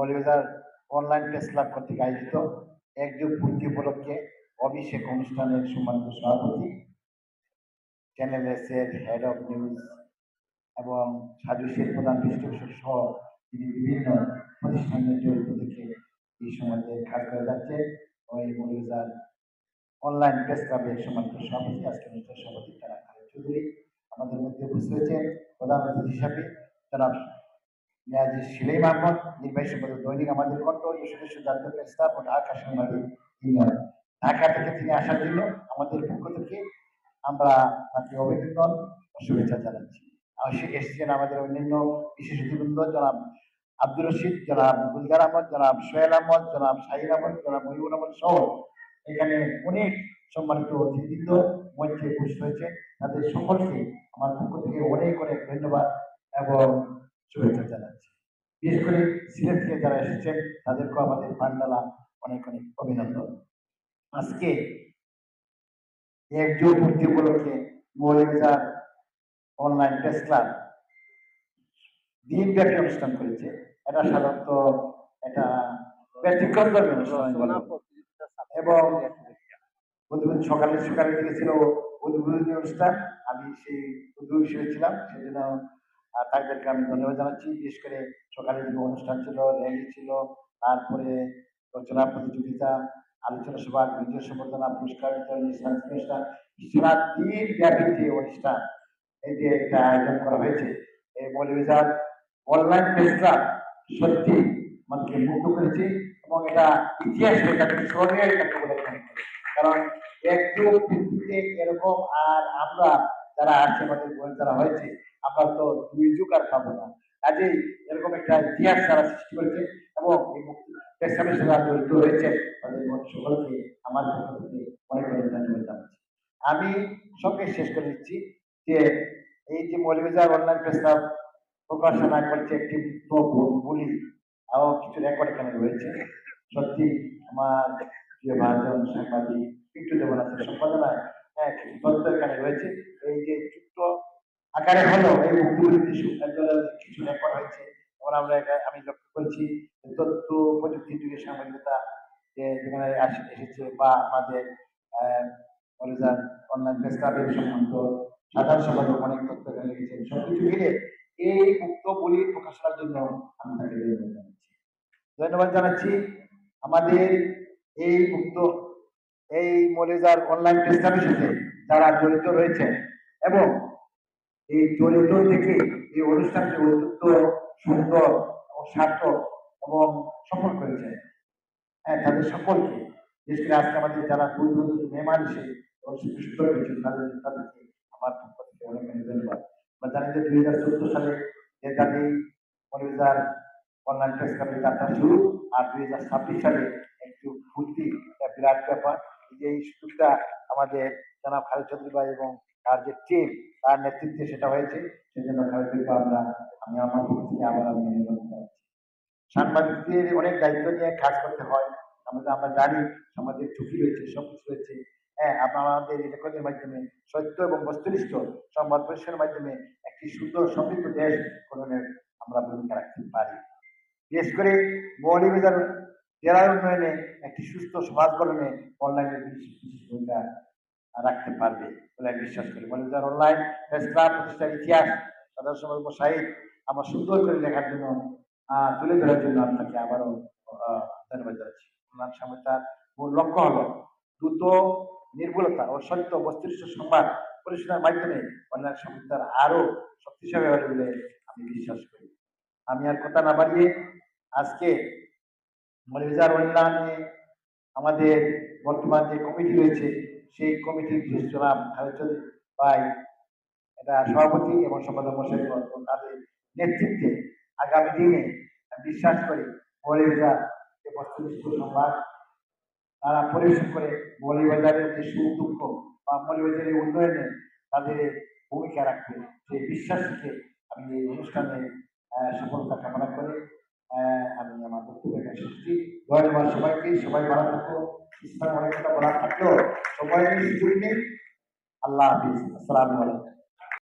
Moulvibazar online press club কর্তৃক আয়োজিত একযুগ পূর্তি উপলক্ষে অভিষেক অনুষ্ঠানের সম্মানিত সভাপতি, চ্যানেল এস এর হেড অফ নিউজ এবং সাজুশের প্রধান পৃষ্ঠপোষক সহ তিনি বিভিন্ন প্রতিষ্ঠানের জড়িত থেকে এই সমাজে কাজ করে যাচ্ছে। ওই মৌলভীবাজার অনলাইন প্রেস ক্লাবের সম্মানিত সভাপতি, আজকে অনুষ্ঠান সভাপতি তারা খালেদ চৌধুরী আমাদের মধ্যে উপস্থিত হয়েছেন প্রধান অতিথি হিসাবে জনাব মেয়াজি সিলেম আহমদ, নির্বাহী সম্পাদক দৈনিক আমাদের কণ্ঠ, সদস্য জাতীয় প্রেস ক্লাব ও ঢাকা সাংবাদিক ইউনিয়ন। ঢাকা থেকে তিনি আসার জন্য আমাদের পক্ষ থেকে আমরা তাকে অভিনন্দন ও শুভেচ্ছা জানাচ্ছি। এসেছেন আমাদের অন্যান্য বিশেষ অতিবৃন্দ, জনাব আব্দুর রশিদ, জনাব গুলজার আহমদ, জনাব সোহেল আহমদ, জনাব শাহিন আহমদ, জনাব মহিবুর আহমদ সহ এখানে অনেক সম্মানিত অতিথিবৃন্দ মঞ্চে উপস্থিত হয়েছে। তাদের সকলকে আমার পক্ষ থেকে অনেক অনেক ধন্যবাদ এবং শুভেচ্ছা জানাচ্ছি। বিশেষ করে সিলেট থেকে যারা এসেছেন তাদেরকেও আমাদের পান্ডালা অনেক অনেক অভিনন্দন। আজকে একযুগ পূর্তি উপলক্ষে মৌলভীবাজার অনলাইন প্রেস ক্লাব দিনব্যাপী অনুষ্ঠান করেছে। এটা সাধারণত এটা ব্যতিক্রমধর্মী অনুষ্ঠান এবং সকালে সকালে দিকে ছিল উদ্বোধনী অনুষ্ঠান। আমি সেই উদ্যোগী হিসেবে ছিলাম, সেজন্য তাদেরকে আমি ধন্যবাদ জানাচ্ছি। বিশেষ করে সকালে দিকে অনুষ্ঠান ছিল, র্যালি ছিল, তারপরে রচনা প্রতিযোগিতা, আলোচনা সভা, বিজয় সম্বর্ধনা, পুরস্কার বিতরণ, অনুষ্ঠান, সারা দিন ব্যাপী যে অনুষ্ঠান এই যে একটা আয়োজন করা হয়েছে, এই মৌলভীবাজার অনলাইন প্রেস ক্লাব সত্যি আমাকে মুগ্ধ করেছে এবং এটা ইতিহাস স্মরণীয় বলে মনে করি। কারণ একটু পৃথিবীতে এরকম আর আমরা যারা আছে আমাদের বই যারা হয়েছে আমরা তো দুই যুগ আর পাবো না। কাজেই এরকম একটা ইতিহাস তারা সৃষ্টি করেছে এবং এই সাথে যারা জড়িত হয়েছে তাদের সকলকে আমার পক্ষ থেকে অনেক অনেক ধন্যবাদ জানাচ্ছি। আমি সবকে শেষ করে দিচ্ছি যে এই যে মৌলভীবাজার অনলাইন প্রেস ক্লাব প্রকাশনা করছে একটি বলি আরো কিছু রেকর্ড এখানে রয়েছে। সত্যি আমার প্রিয় ভাজন সাংবাদিক পিন্টু দেবনাথের সম্পাদনায় কিছু তথ্য এখানে রয়েছে। এই যে ছোট্ট আকারে হলো এই কিছু রেকর্ড হয়েছে এবং আমরা আমি লক্ষ্য করেছি তথ্য প্রযুক্তি যুগের সাংবাদিকতা যে যেখানে এসেছে বা আমাদের মৌলভীবাজার অনলাইন প্রেস ক্লাবের সম্বন্ধ সাধারণ সম্পাদক অনেক তথ্য এখানে লিখেছেন। সবকিছু মিলে এই মুক্ত বলি প্রকাশনার জন্য আমি তাকে ধন্যবাদ জানাচ্ছি। আমাদের এই মুক্ত এই মৌলভীবাজার অনলাইন প্রেস ক্লাবের সাথে যারা জড়িত রয়েছে এবং এই জড়িত থেকে এই অনুষ্ঠানকে অত্যন্ত সুন্দর ও সার্থক এবং সফল করেছে, তাদের সকলকে বিশেষ করে আজকে আমাদের যারা দূর মেহমান এসে সুস্থ হয়েছে তাদেরকে আমার পক্ষ থেকে অনেক অনেক ধন্যবাদ। আমরা জানি যে 2014 সালে যে জাতি মৌলভীবাজার অনলাইন প্রেস ক্লাবের যাত্রা শুরু আর 2026 সালে একটু ফুর্তি বিরাট ব্যাপার। এই সুযোগটা আমাদের জনাব খালেদ চৌধুরী ভাই এবং তার যে টিম তার নেতৃত্বে সেটা হয়েছে, সেজন্য খালেদকে আমি আমার পক্ষ থেকে আবার আমি ধন্যবাদ জানাচ্ছি। সাংবাদিকদের অনেক দায়িত্ব নিয়ে কাজ করতে হয়, আমরা জানি সমাজের ঝুঁকি রয়েছে, সবকিছু রয়েছে। আমাদের লেখকের মাধ্যমে সত্য এবং বস্তুনিষ্ঠ সংবাদ পরিবেশনের মাধ্যমে একটি সুন্দর সমৃদ্ধ দেশ গঠনের আমরা ভূমিকা রাখতে পারি। বিশেষ করে মৌলভীবাজার জেলার উন্নয়নে একটি সুস্থ সমাজ গঠনে অনলাইনে বিশেষ ভূমিকা রাখতে পারবে বলে আমি বিশ্বাস করি। মৌলভীবাজার অনলাইন প্রেস ক্লাব প্রতিষ্ঠার ইতিহাস সাধারণ সম্পাদক সাহিদ আমার সুন্দর করে লেখার জন্য তুলে ধরার জন্য আপনাকে আবারও ধন্যবাদ জানাচ্ছি। অনলাইন সংবাদটার মূল লক্ষ্য হলো দ্রুত, নির্ভুলতা ও সত্য বস্তুনিষ্ঠ সংবাদ পরিবেশনের মাধ্যমে অনলাইন সংবাদটার আরো শক্তিশালী হবে বলে আমি বিশ্বাস করি। আমি আর কথা না বাড়িয়ে আজকে মৌলভীবাজার অনলাইনে আমাদের বর্তমান যে কমিটি রয়েছে সেই কমিটির জনাব খালেদ চৌধুরী ভাই এটা সভাপতি এবং সম্পাদক মশাই তাদের নেতৃত্বে আগামী দিনে বিশ্বাস করি মৌলভীবাজার যে বস্তুনিষ্ঠ সংবাদ তারা পরিবেশন করে মৌলভীবাজারের যে সুখ দুঃখ বা মৌলভীবাজারের উন্নয়নে তাদের ভূমিকা রাখবে সেই বিশ্বাস থেকে আমি এই অনুষ্ঠানে সফলতা কামনা করে আমি আমার বক্তব্য শেষ করছি। ধন্যবাদ সবাইকে, সবাই ভালো থাকো। ইসলাম অনেক কথা বলা থাকলেও সবাই সুযোগ নেই। আল্লাহ হাফিজ, আসসালামু আলাইকুম।